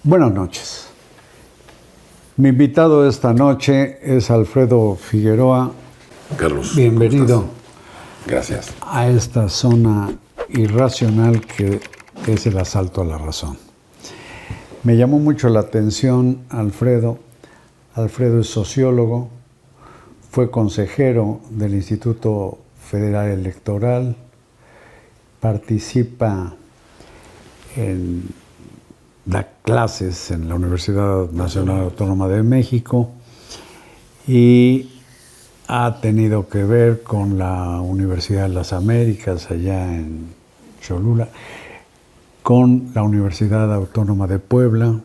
Buenas noches. Mi invitado esta noche es Alfredo Figueroa. Carlos, bienvenido. Gracias. A esta zona irracional que es el asalto a la razón. Me llamó mucho la atención Alfredo. Alfredo es sociólogo, fue consejero del Instituto Federal Electoral, participa da clases en la Universidad Nacional Autónoma de México y ha tenido que ver con la Universidad de las Américas allá en Cholula, con la Universidad Autónoma de Puebla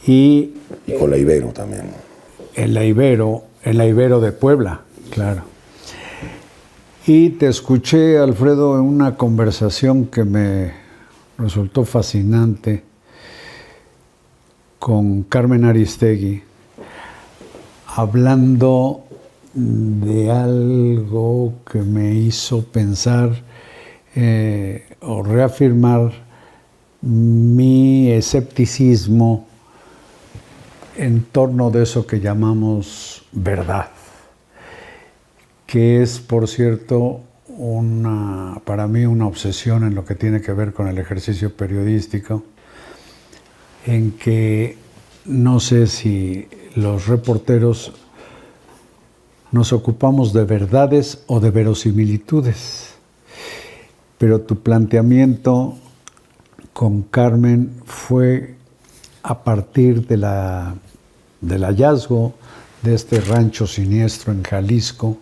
y con la Ibero también. En la Ibero de Puebla, claro. Y te escuché, Alfredo, en una conversación que me resultó fascinante con Carmen Aristegui, hablando de algo que me hizo pensar o reafirmar mi escepticismo en torno de eso que llamamos verdad, que es, por cierto, para mí una obsesión en lo que tiene que ver con el ejercicio periodístico, en que no sé si los reporteros nos ocupamos de verdades o de verosimilitudes, pero tu planteamiento con Carmen fue a partir del hallazgo de este rancho siniestro en Jalisco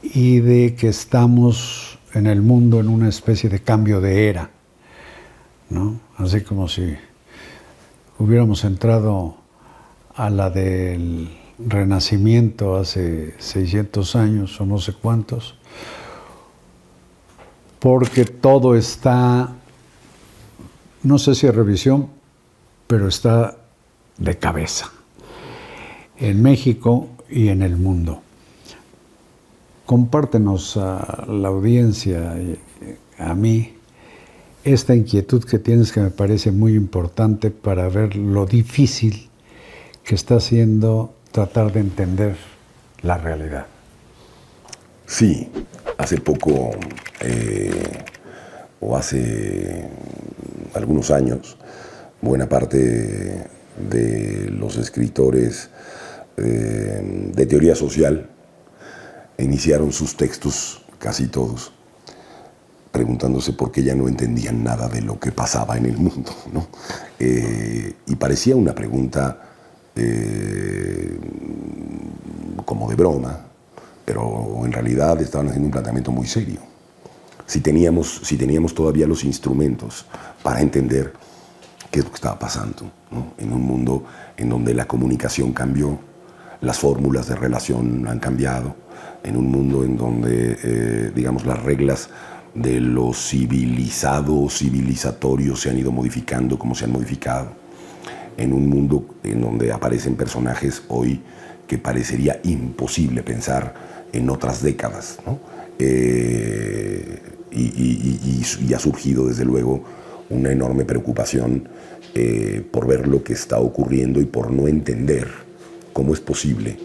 y de que estamos en el mundo en una especie de cambio de era, ¿no? Así como si hubiéramos entrado a la del Renacimiento hace 600 años o no sé cuántos, porque todo está, no sé si es revisión, pero está de cabeza en México y en el mundo. Compártenos a la audiencia, a mí, esta inquietud que tienes que me parece muy importante para ver lo difícil que está siendo tratar de entender la realidad. Sí, hace poco, o hace algunos años, buena parte de los escritores de teoría social iniciaron sus textos, casi todos, preguntándose por qué ya no entendían nada de lo que pasaba en el mundo, ¿no? Y parecía una pregunta como de broma, pero en realidad estaban haciendo un planteamiento muy serio. Si teníamos todavía los instrumentos para entender qué es lo que estaba pasando, ¿no? En un mundo en donde la comunicación cambió, las fórmulas de relación han cambiado, en un mundo en donde, las reglas de lo civilizado, civilizatorio se han ido modificando como se han modificado, en un mundo en donde aparecen personajes hoy que parecería imposible pensar en otras décadas, ¿no? Y ha surgido desde luego una enorme preocupación por ver lo que está ocurriendo y por no entender cómo es posible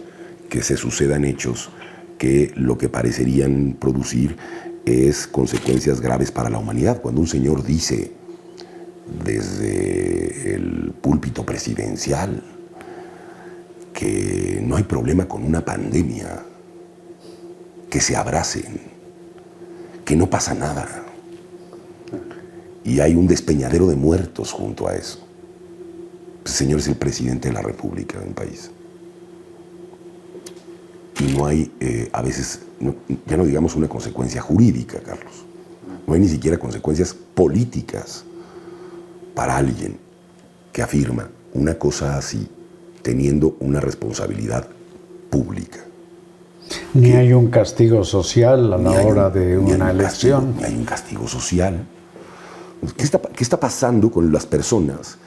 que se sucedan hechos que lo que parecerían producir es consecuencias graves para la humanidad. Cuando un señor dice desde el púlpito presidencial que no hay problema con una pandemia, que se abracen, que no pasa nada, y hay un despeñadero de muertos junto a eso. El señor es el presidente de la República de un país. Y no hay, a veces, ya no digamos una consecuencia jurídica, Carlos. No hay ni siquiera consecuencias políticas para alguien que afirma una cosa así, teniendo una responsabilidad pública. Ni hay un castigo social a la hora de una elección. Ni hay un castigo social. ¿Qué está pasando con las personas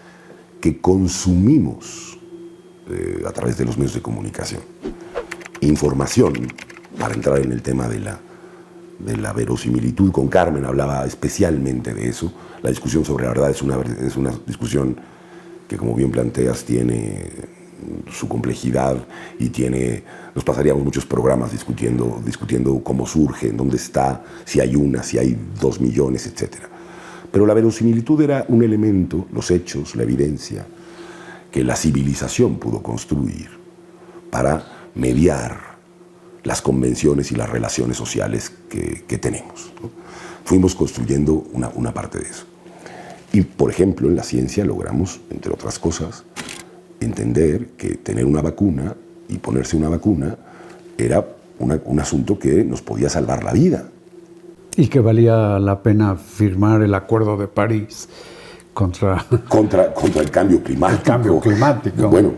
que consumimos a través de los medios de comunicación información, para entrar en el tema de de la verosimilitud. Con Carmen hablaba especialmente de eso. La discusión sobre la verdad es una discusión que, como bien planteas, tiene su complejidad y nos pasaríamos muchos programas discutiendo cómo surge, en dónde está, si hay una, si hay 2 millones, etc. Pero la verosimilitud era un elemento, los hechos, la evidencia, que la civilización pudo construir para mediar las convenciones y las relaciones sociales que tenemos, ¿no? Fuimos construyendo una parte de eso. Y, por ejemplo, en la ciencia logramos, entre otras cosas, entender que tener una vacuna y ponerse una vacuna era un asunto que nos podía salvar la vida. Y que valía la pena firmar el Acuerdo de París contra el cambio climático. El cambio climático. Bueno,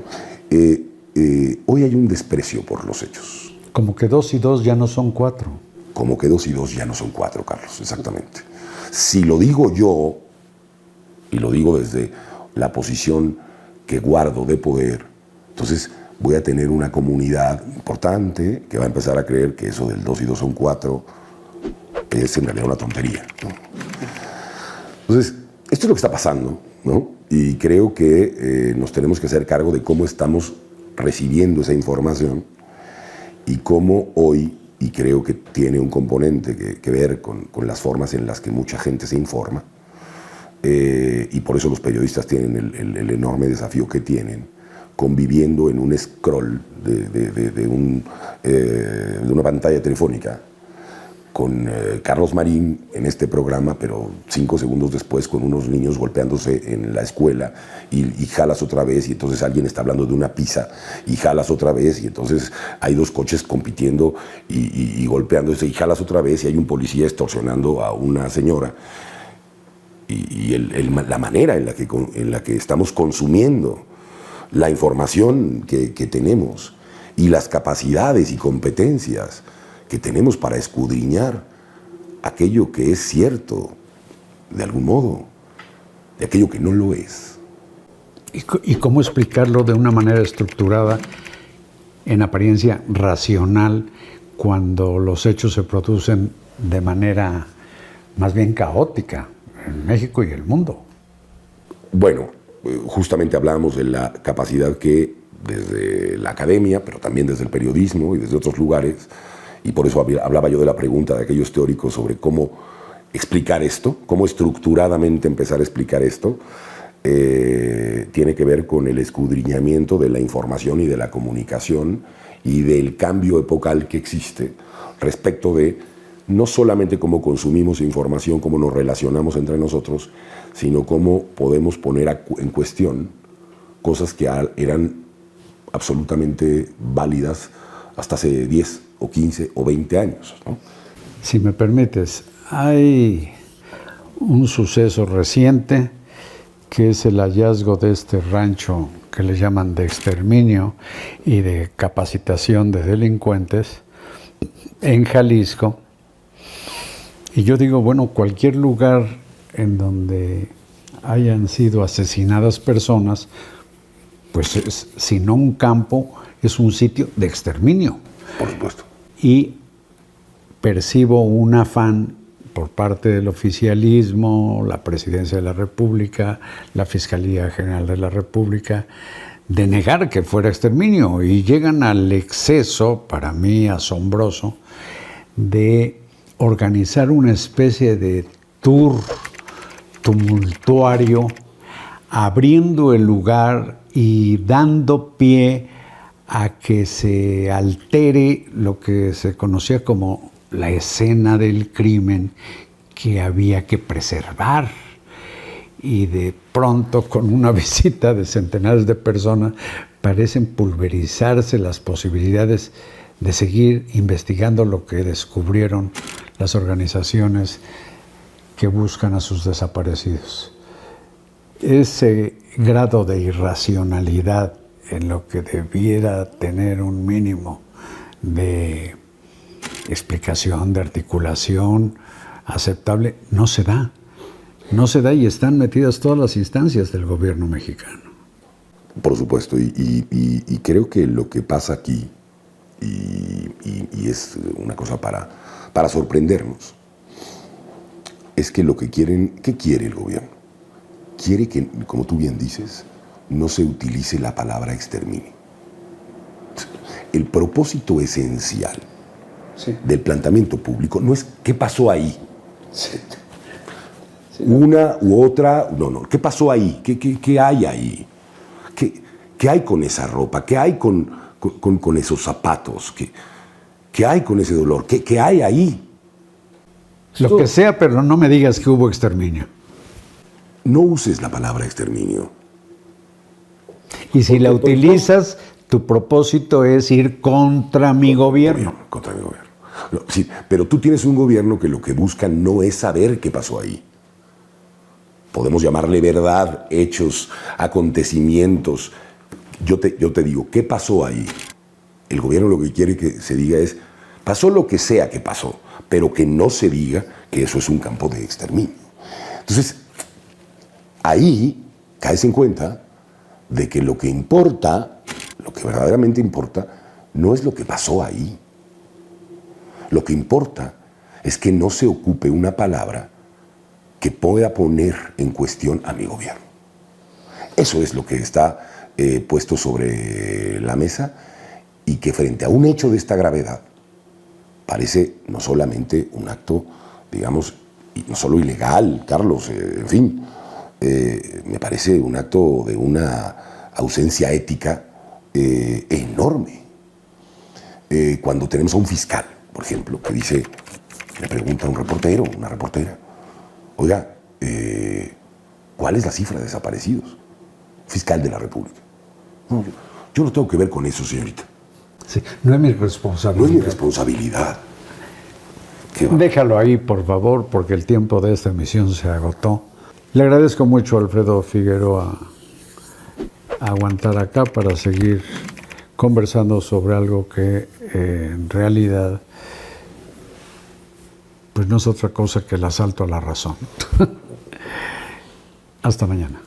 hoy hay un desprecio por los hechos. Como que 2 y 2 ya no son 4. Como que 2 y 2 ya no son 4, Carlos, exactamente. Si lo digo yo, y lo digo desde la posición que guardo de poder, entonces voy a tener una comunidad importante que va a empezar a creer que eso del 2 y 2 son 4 es en realidad una tontería, ¿no? Entonces, esto es lo que está pasando, ¿no? Y creo que nos tenemos que hacer cargo de cómo estamos recibiendo esa información y cómo hoy, y creo que tiene un componente que ver con las formas en las que mucha gente se informa, y por eso los periodistas tienen el enorme desafío que tienen, conviviendo en un scroll de una pantalla telefónica, con Carlos Marín en este programa, pero 5 segundos después con unos niños golpeándose en la escuela y jalas otra vez y entonces alguien está hablando de una pizza y jalas otra vez y entonces hay 2 coches compitiendo y golpeándose y jalas otra vez y hay un policía extorsionando a una señora. Y la manera en la que estamos consumiendo la información que tenemos y las capacidades y competencias que tenemos para escudriñar aquello que es cierto, de algún modo, de aquello que no lo es. ¿Y cómo explicarlo de una manera estructurada, en apariencia racional, cuando los hechos se producen de manera más bien caótica en México y el mundo? Bueno, justamente hablábamos de la capacidad que desde la academia, pero también desde el periodismo y desde otros lugares, y por eso hablaba yo de la pregunta de aquellos teóricos sobre cómo explicar esto, cómo estructuradamente empezar a explicar esto, tiene que ver con el escudriñamiento de la información y de la comunicación y del cambio epocal que existe respecto de no solamente cómo consumimos información, cómo nos relacionamos entre nosotros, sino cómo podemos poner en cuestión cosas que eran absolutamente válidas hasta hace 10 o 15 o 20 años, ¿no? Si me permites, hay un suceso reciente que es el hallazgo de este rancho que le llaman de exterminio y de capacitación de delincuentes en Jalisco. Y yo digo, bueno, cualquier lugar en donde hayan sido asesinadas personas, pues si no un campo, es un sitio de exterminio. Por supuesto. Y percibo un afán por parte del oficialismo, la Presidencia de la República, la Fiscalía General de la República, de negar que fuera exterminio. Y llegan al exceso, para mí asombroso, de organizar una especie de tour tumultuario, abriendo el lugar y dando pie a que se altere lo que se conocía como la escena del crimen que había que preservar. Y de pronto, con una visita de centenares de personas, parecen pulverizarse las posibilidades de seguir investigando lo que descubrieron las organizaciones que buscan a sus desaparecidos. Ese grado de irracionalidad en lo que debiera tener un mínimo de explicación, de articulación aceptable, no se da. No se da y están metidas todas las instancias del gobierno mexicano. Por supuesto, y creo que lo que pasa aquí, y es una cosa para para sorprendernos, es que lo que quieren, ¿qué quiere el gobierno? Quiere que, como tú bien dices, no se utilice la palabra exterminio. El propósito esencial del planteamiento público no es qué pasó ahí. Una u otra, no, ¿qué pasó ahí? ¿Qué hay ahí? ¿Qué hay con esa ropa? ¿Qué hay con esos zapatos? ¿Qué hay con ese dolor? ¿Qué hay ahí? Lo que sea, pero no me digas que hubo exterminio. No uses la palabra exterminio. Y si la utilizas, tu propósito es ir contra mi gobierno. Contra mi gobierno. No, sí, pero tú tienes un gobierno que lo que busca no es saber qué pasó ahí. Podemos llamarle verdad, hechos, acontecimientos. Yo te digo, ¿qué pasó ahí? El gobierno lo que quiere que se diga es, pasó lo que sea que pasó, pero que no se diga que eso es un campo de exterminio. Entonces, ahí caes en cuenta de que lo que importa, lo que verdaderamente importa, no es lo que pasó ahí. Lo que importa es que no se ocupe una palabra que pueda poner en cuestión a mi gobierno. Eso es lo que está puesto sobre la mesa y que frente a un hecho de esta gravedad parece no solamente un acto, digamos, no solo ilegal, Carlos, en fin, me parece un acto de una ausencia ética enorme. Cuando tenemos a un fiscal, por ejemplo, que dice, le pregunta a un reportero, una reportera, oiga, ¿cuál es la cifra de desaparecidos? Fiscal de la República. No, yo no tengo que ver con eso, señorita. Sí, no es mi responsabilidad. No es mi responsabilidad. Déjalo ahí, por favor, porque el tiempo de esta emisión se agotó. Le agradezco mucho a Alfredo Figueroa a aguantar acá para seguir conversando sobre algo que en realidad pues no es otra cosa que el asalto a la razón. Hasta mañana.